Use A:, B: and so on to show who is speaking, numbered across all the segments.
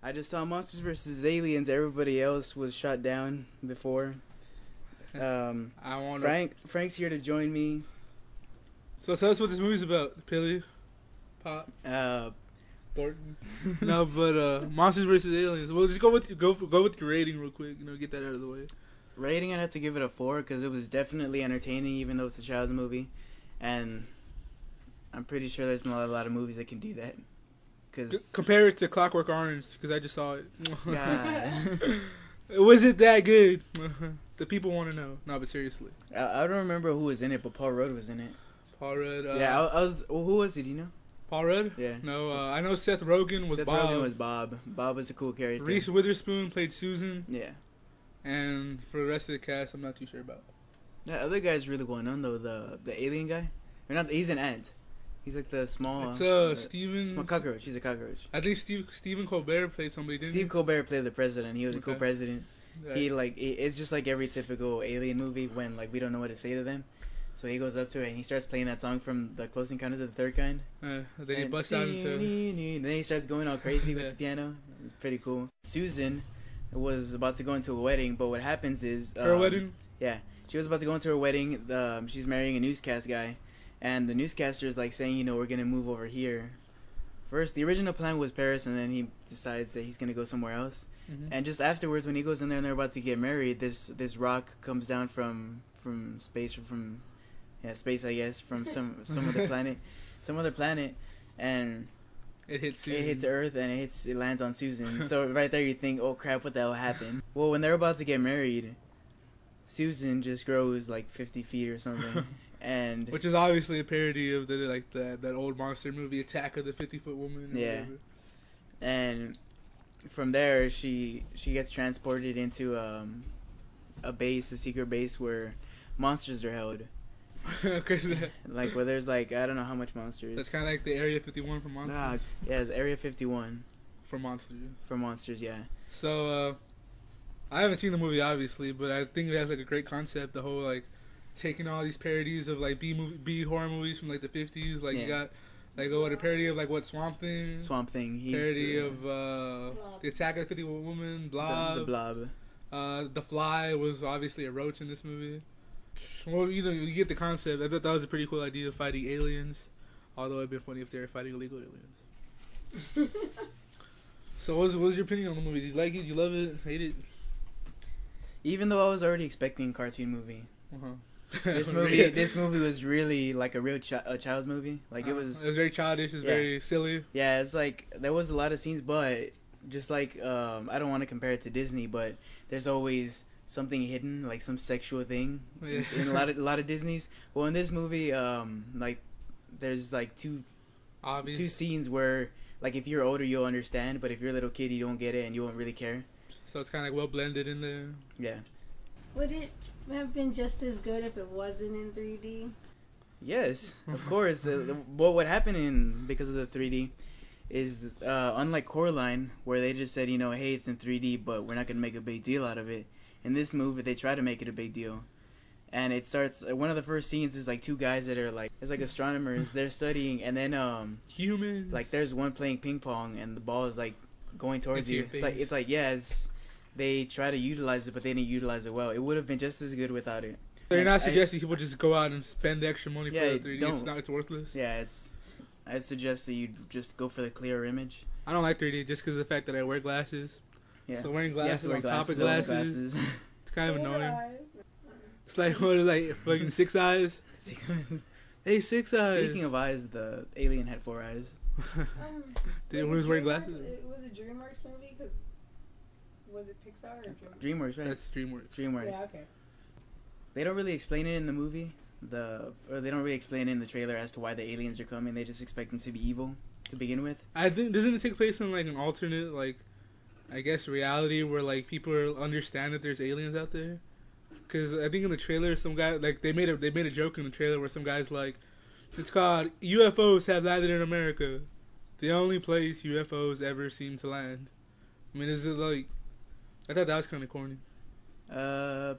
A: I just saw Monsters vs. Aliens. Everybody else was shot down before. Frank's here to join me.
B: So tell us what this movie's about, Pilly. Pop. Thornton. No, but Monsters vs. Aliens. Well, just go with your rating real quick. Get that out of the way.
A: Rating, I'd have to give it a 4 because it was definitely entertaining, even though it's a child's movie, and I'm pretty sure there's not a lot of movies that can do that.
B: Compare it to Clockwork Orange, because I just saw it.
A: God.
B: Was it that good? The people want to know. No, but seriously.
A: I don't remember who was in it, but Paul Rudd was in it.
B: Paul Rudd.
A: Yeah, I was. Who was it? Do you know?
B: Paul Rudd?
A: Yeah.
B: No, I know Seth Rogen was Bob.
A: Seth Rogen was Bob. Bob was a cool character.
B: Reese Witherspoon played Susan.
A: Yeah. And
B: for the rest of the cast, I'm not too sure about.
A: That other guy's really going on though. The alien guy. Or not. He's an ant. He's like the small.
B: It's Steven.
A: Small cockroach. He's a cockroach.
B: I think Stephen Colbert played somebody. Didn't
A: Steve Colbert played the president. He was a co-president.
B: Yeah.
A: It's just like every typical alien movie when like we don't know what to say to them. So he goes up to it and he starts playing that song from the Close Encounters of the Third Kind.
B: Then he busts out into.
A: Then he starts going all crazy with the piano. It's pretty cool. Susan was about to go into a wedding, but what happens is
B: her wedding.
A: Yeah, she was about to go into her wedding. She's marrying a newscast guy, and the newscaster is like saying, we're gonna move over here. First, the original plan was Paris, and then he decides that he's gonna go somewhere else. Mm-hmm. And just afterwards, when he goes in there and they're about to get married, this rock comes down from space or from space, I guess, from some other planet, and
B: it hits
A: Earth and it lands on Susan. So right there you think, oh crap, what the hell happened? Well, when they're about to get married, Susan just grows like 50 feet or something. And
B: which is obviously a parody of that old monster movie Attack of the 50-Foot Woman.
A: Yeah. And from there she gets transported into a secret base where monsters are held. Like where there's like I don't know how much monsters.
B: That's kind of like the Area 51 for monsters.
A: Yeah, the Area 51
B: for monsters. For
A: monsters, yeah.
B: So I haven't seen the movie obviously, but I think it has like a great concept. The whole like taking all these parodies of like B horror movies from like the 50s. Like you got like a parody of like what Swamp Thing.
A: He's
B: parody of the Attack of the 50 Woman. Blob.
A: The Blob.
B: The Fly was obviously a roach in this movie. Well, you get the concept. I thought that was a pretty cool idea of fighting aliens. Although it'd be funny if they were fighting illegal aliens. So, what was your opinion on the movie? Did you like it? Did you love it? Hate it?
A: Even though I was already expecting a cartoon movie, this movie was really like a real child's movie. Like it was
B: very childish. It's very silly.
A: Yeah, it's like there was a lot of scenes, but just like I don't want to compare it to Disney, but there's always something hidden, like some sexual thing in a lot of Disney's. Well, in this movie, like there's like two scenes where like if you're older you'll understand, but if you're a little kid you don't get it and you won't really care. So it's kind of like well blended in there. Yeah.
C: Would it have been just as good if it wasn't in 3D?
A: Yes, of course. What happened because of the 3D is unlike Coraline, where they just said, hey, it's in 3D, but we're not gonna make a big deal out of it. In this movie, they try to make it a big deal, and it starts. One of the first scenes is like two guys that are like, it's like astronomers. They're studying, and then
B: humans.
A: Like there's one playing ping pong, and the ball is like going towards you. They try to utilize it, but they didn't utilize it well. It would have been just as good without it.
B: So you're not suggesting people just go out and spend the extra money for the 3D? It's worthless.
A: Yeah, I suggest that you just go for the clearer image.
B: I don't like 3D just because of the fact that I wear glasses.
A: Yeah.
B: So wearing glasses on top of glasses, it's kind of annoying. It's like fucking 6 eyes. Hey, 6 eyes.
A: Speaking of eyes, the alien had 4 eyes.
B: Did he was wearing glasses?
C: Was it DreamWorks movie? Cause was it Pixar or
A: DreamWorks? Right.
B: That's DreamWorks.
C: Yeah, okay.
A: They don't really explain it in the movie, or they don't really explain it in the trailer as to why the aliens are coming. They just expect them to be evil to begin with.
B: I think doesn't it take place in like an alternate I guess reality where like people understand that there's aliens out there? Because I think in the trailer some guy they made a joke in the trailer where some guy's like, it's called UFOs have landed in America, the only place UFOs ever seem to land. I mean, is it like? I thought that was kind of corny. Are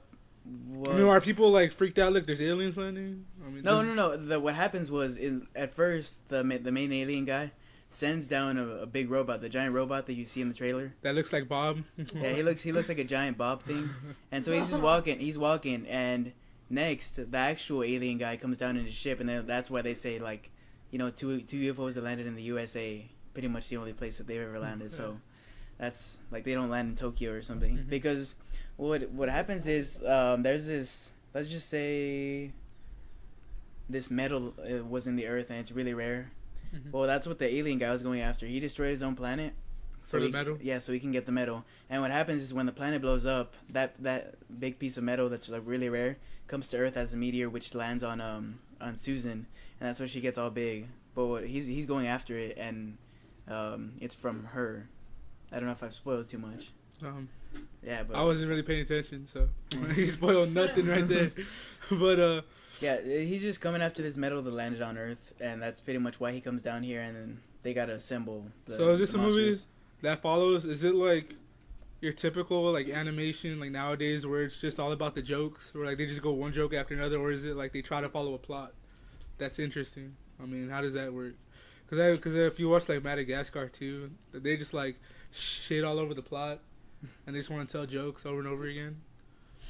B: people freaked out like there's aliens landing? I mean,
A: no. What happens was at first the main alien guy sends down a big robot, the giant robot that you see in the trailer.
B: That looks like Bob.
A: Yeah, he looks like a giant Bob thing. And so he's just walking, and next the actual alien guy comes down in his ship, and then that's why they say like, you know, two UFOs that landed in the USA, pretty much the only place that they've ever landed. So that's like they don't land in Tokyo or something, because what happens is there's this, let's just say this metal was in the earth and it's really rare. Well, that's what the alien guy was going after. He destroyed his own planet.
B: For the metal?
A: Yeah, so he can get the metal. And what happens is when the planet blows up, that big piece of metal that's like really rare comes to Earth as a meteor, which lands on Susan, and that's why she gets all big. But he's going after it, and it's from her. I don't know if I've spoiled too much. Yeah, but
B: I wasn't really paying attention, so he spoiled nothing right there. But
A: yeah, he's just coming after this metal that landed on Earth, and that's pretty much why he comes down here, and then they gotta assemble
B: so is this a movie that follows? Is it like your typical like animation like nowadays where it's just all about the jokes, or like they just go one joke after another, or is it like they try to follow a plot that's interesting? I mean, how does that work? Because if you watch like Madagascar too, they just like shit all over the plot, and they just want to tell jokes over and over again.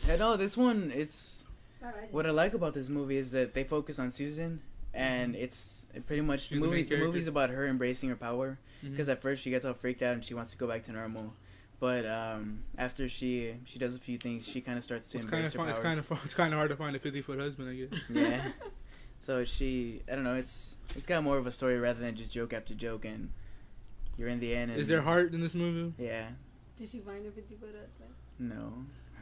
A: Yeah, no, this one, it's what I like about this movie is that they focus on Susan, and it's pretty much the movie's about her embracing her power. Because at first she gets all freaked out and she wants to go back to normal, but after she does a few things, she kind of starts to embrace her power.
B: It's kind of hard to find a 50-foot husband, I guess.
A: Yeah. So I don't know, it's got more of a story rather than just joke after joke, and you're in the end. And,
B: is there heart in this movie?
A: Yeah.
C: Did she find a 50-foot husband?
A: No.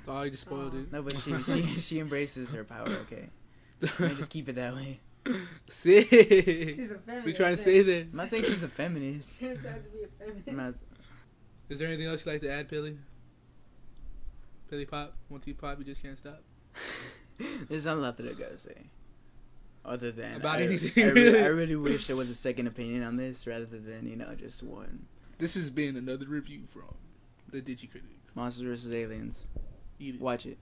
B: Oh, you just spoiled it.
A: No, but she embraces her power. Okay. Let me just keep it that way.
B: Sick.
C: She's a feminist.
B: We trying to say that.
A: I'm not saying she's a feminist.
C: She turns out to be a feminist.
B: Is there anything else you'd like to add, Pilly? Pilly Pop? Once you pop, you just can't stop.
A: There's not a lot that I gotta say. Other than
B: about anything. I
A: really wish there was a second opinion on this rather than, just one.
B: This has been another review from the Digi-Critics.
A: Monsters vs. Aliens.
B: Eat it.
A: Watch it.